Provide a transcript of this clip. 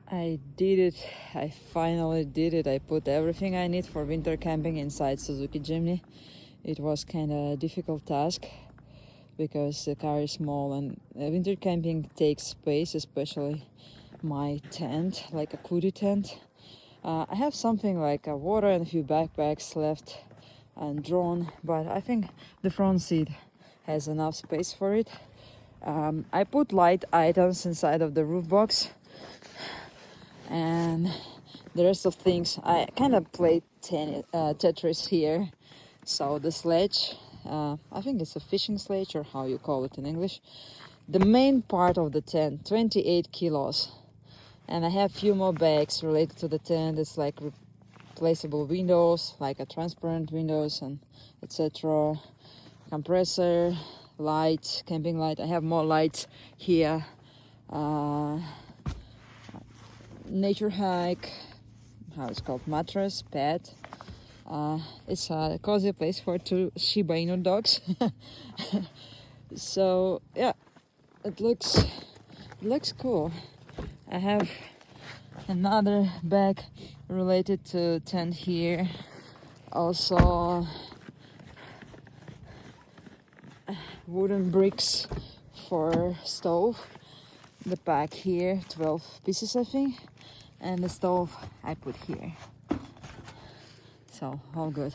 I did it. I finally did it. I put everything I need for winter camping inside Suzuki Jimny. It was kind of a difficult task because the car is small and winter camping takes space, especially my tent, like a Kudi tent. I have something like a water and a few backpacks left and drone, but I think the front seat has enough space for it. I put light items inside of the roof box, and the rest of things I kind of played Tetris here. So the sledge, I think it's a fishing sledge or how you call it in English. The main part of the tent, 28 kilos. And I have few more bags related to the tent. It's like replaceable windows, like a transparent windows and etc. Compressor, light, camping light. I have more lights here. Nature hike, how it's called, mattress, bed. It's a cozy place for 2 Shiba Inu dogs. So yeah, it looks cool. I have another bag related to tent here. Also wooden bricks for stove. The bag here, 12 pieces I think, and the stove I put here. So all good.